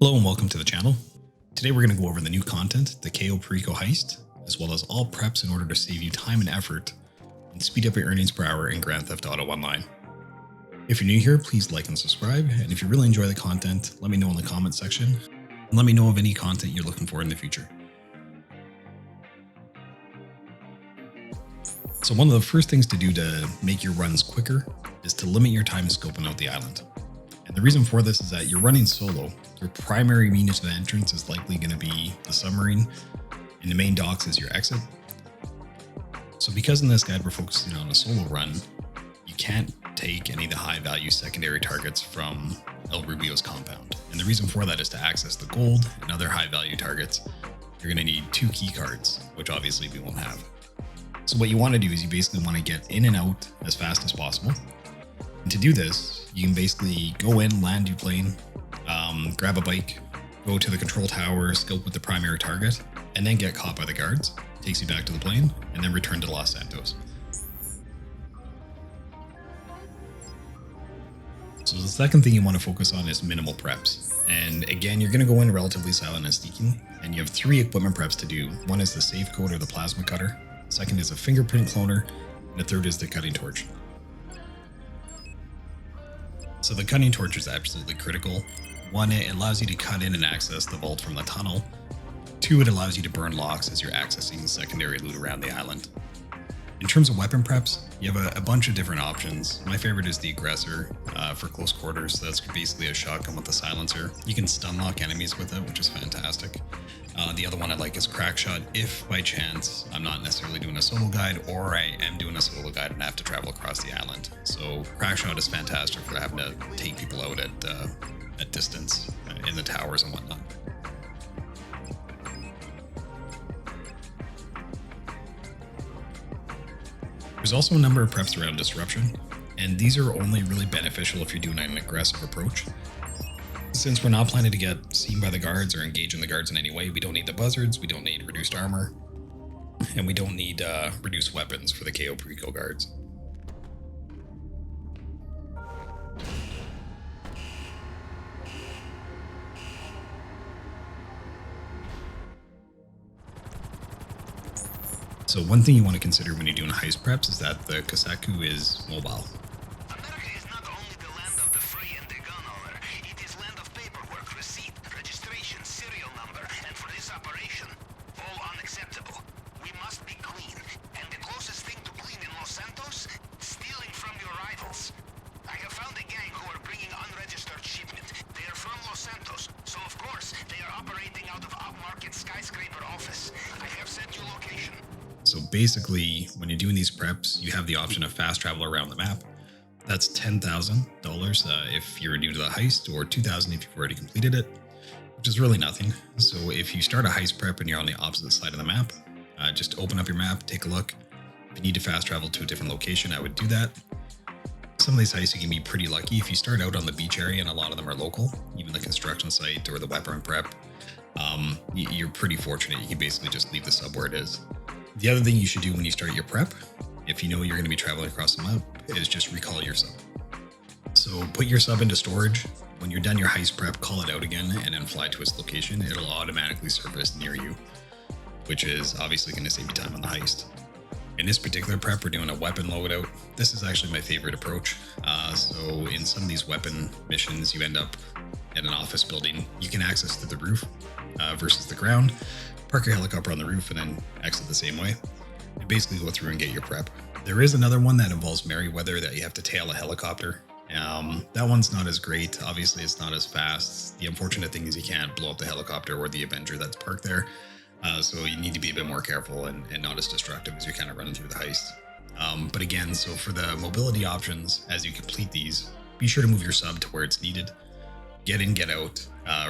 Hello and welcome to the channel. Today we're going to go over the new content, the Cayo Perico Heist, as well as all preps in order to save you time and effort and speed up your earnings per hour in Grand Theft Auto Online. If you're new here, please like and subscribe, and if you really enjoy the content, let me know in the comment section, and let me know of any content you're looking for in the future. So one of the first things to do to make your runs quicker is to limit your time scoping out the island. And the reason for this is that you're running solo. Your primary means to the entrance is likely going to be the submarine, and the main docks is your exit. So because in this guide we're focusing on a solo run, you can't take any of the high value secondary targets from El Rubio's compound. And the reason for that is to access the gold and other high value targets, you're going to need 2 key cards, which obviously we won't have. So what you want to do is you basically want to get in and out as fast as possible. And to do this, you can basically go in, land your plane, grab a bike, go to the control tower, scope with the primary target, and then get caught by the guards. Takes you back to the plane, and then return to Los Santos. So the second thing you want to focus on is minimal preps. And again, you're going to go in relatively silent and sneaking, and you have 3 equipment preps to do. One is the safe code or the plasma cutter. Second is a fingerprint cloner, and the third is the cutting torch. So the cutting torch is absolutely critical. 1, it allows you to cut in and access the vault from the tunnel. 2, it allows you to burn locks as you're accessing secondary loot around the island. In terms of weapon preps, you have a bunch of different options. My favorite is the aggressor for close quarters. So that's basically a shotgun with a silencer. You can stun lock enemies with it, which is fantastic. The other one I like is crack shot. If by chance I'm not necessarily doing a solo guide, or I am doing a solo guide and I have to travel across the island. So crack shot is fantastic for having to take people out at distance in the towers and whatnot. There's also a number of preps around disruption, and these are only really beneficial if you're doing an aggressive approach. Since we're not planning to get seen by the guards or engage in the guards in any way, we don't need the buzzards, we don't need reduced armor, and we don't need reduced weapons for the Cayo Perico guards. So one thing you want to consider when you're doing heist preps is that the Kasaku is mobile. America is not only the land of the free and the gun owner, it is land of paperwork, receipt, registration, serial number, and for this operation, all unacceptable. We must be clean, and the closest thing to clean in Los Santos, stealing from your rivals. I have found a gang who are bringing unregistered shipment. They are from Los Santos, so of course, they are operating out of upmarket skyscraper office. I have sent you location. So basically, when you're doing these preps, you have the option of fast travel around the map. That's $10,000 if you're new to the heist, or $2,000 if you've already completed it, which is really nothing. So if you start a heist prep and you're on the opposite side of the map, just open up your map, take a look. If you need to fast travel to a different location, I would do that. Some of these heists you can be pretty lucky. If you start out on the beach area, and a lot of them are local, even the construction site or the weapon prep, you're pretty fortunate. You can basically just leave the sub where it is. The other thing you should do when you start your prep, if you know you're going to be traveling across the map, is just recall your sub. So put your sub into storage. When you're done your heist prep, call it out again and then fly to its location. It'll automatically surface near you, which is obviously going to save you time on the heist. In this particular prep, we're doing a weapon loadout. This is actually my favorite approach. So in some of these weapon missions, you end up in an office building. You can access to the roof versus the ground. Park your helicopter on the roof and then exit the same way. And basically go through and get your prep. There is another one that involves Merryweather that you have to tail a helicopter. That one's not as great. Obviously, it's not as fast. The unfortunate thing is you can't blow up the helicopter or the Avenger that's parked there. So you need to be a bit more careful and not as destructive as you're kind of running through the heist. But again, so for the mobility options, as you complete these, be sure to move your sub to where it's needed. Get in, get out,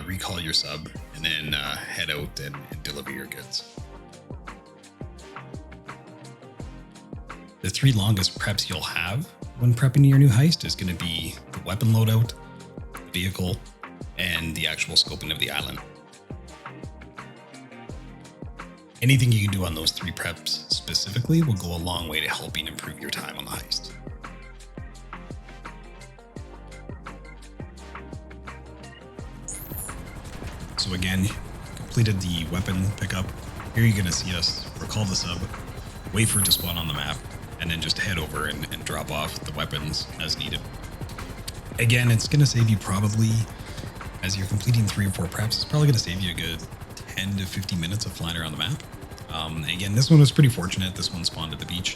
recall your sub, and then head out and deliver your goods. The 3 longest preps you'll have when prepping your new heist is going to be the weapon loadout, the vehicle, and the actual scoping of the island. Anything you can do on those 3 preps specifically will go a long way to helping improve your time on the heist. So again, completed the weapon pickup. Here you're going to see us recall the sub, wait for it to spawn on the map, and then just head over and drop off the weapons as needed. Again, it's going to save you probably, as you're completing 3 or 4 preps, it's probably going to save you a good 10 to 50 minutes of flying around the map. Again, this one was pretty fortunate. This one spawned at the beach.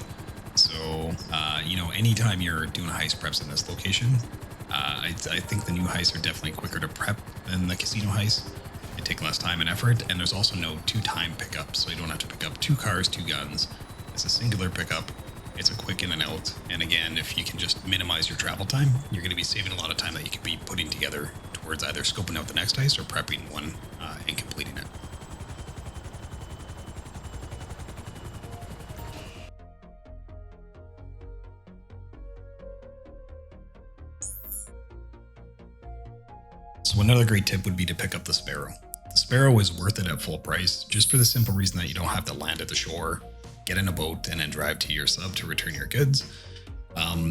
So, you know, anytime you're doing heist preps in this location, I think the new heists are definitely quicker to prep than the casino heists. They take less time and effort, and there's also no 2-time pickup, so you don't have to pick up 2 cars, 2 guns. It's a singular pickup. It's a quick in and out. And again, if you can just minimize your travel time, you're going to be saving a lot of time that you could be putting together towards either scoping out the next heist or prepping one and completing it. So another great tip would be to pick up the Sparrow. The Sparrow is worth it at full price, just for the simple reason that you don't have to land at the shore, get in a boat, and then drive to your sub to return your goods.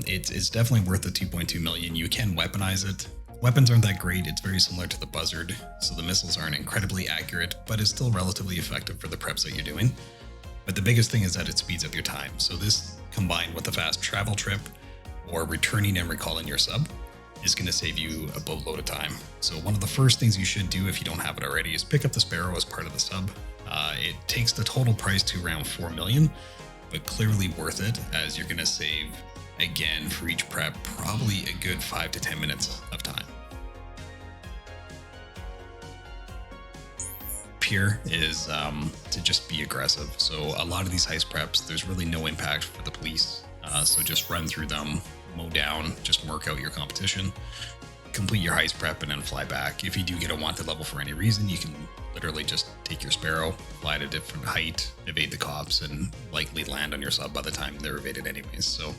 It's definitely worth the 2.2 million. You can weaponize it. Weapons aren't that great. It's very similar to the Buzzard, so the missiles aren't incredibly accurate, but it's still relatively effective for the preps that you're doing. But the biggest thing is that it speeds up your time. So this, combined with a fast travel trip or returning and recalling your sub, is going to save you a boatload of time. So one of the first things you should do if you don't have it already is pick up the Sparrow as part of the sub. It takes the total price to around 4 million, but clearly worth it, as you're going to save, again, for each prep, probably a good 5 to 10 minutes of time. Here is to just be aggressive. So a lot of these heist preps, there's really no impact for the police. So just run through them, mow down, just work out your competition, complete your heist prep, and then fly back. If you do get a wanted level for any reason, you can literally just take your Sparrow, fly at a different height, evade the cops, and likely land on your sub by the time they're evaded anyways. So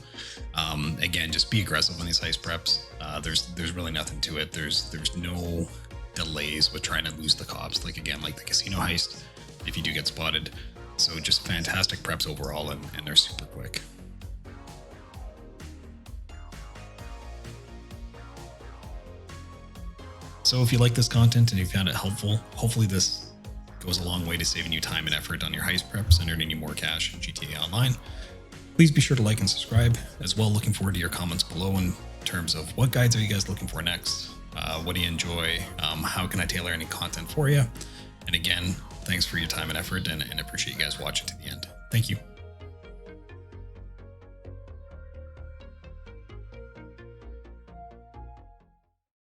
again, just be aggressive on these heist preps. There's really nothing to it. There's no delays with trying to lose the cops, like the casino heist, if you do get spotted. So just fantastic preps overall, and they're super quick. So if you like this content and you found it helpful, hopefully this goes a long way to saving you time and effort on your heist preps and earning you more cash in GTA Online. Please be sure to like and subscribe. As well, looking forward to your comments below in terms of what guides are you guys looking for next? What do you enjoy? How can I tailor any content for you? And again, thanks for your time and effort, and appreciate you guys watching to the end. Thank you.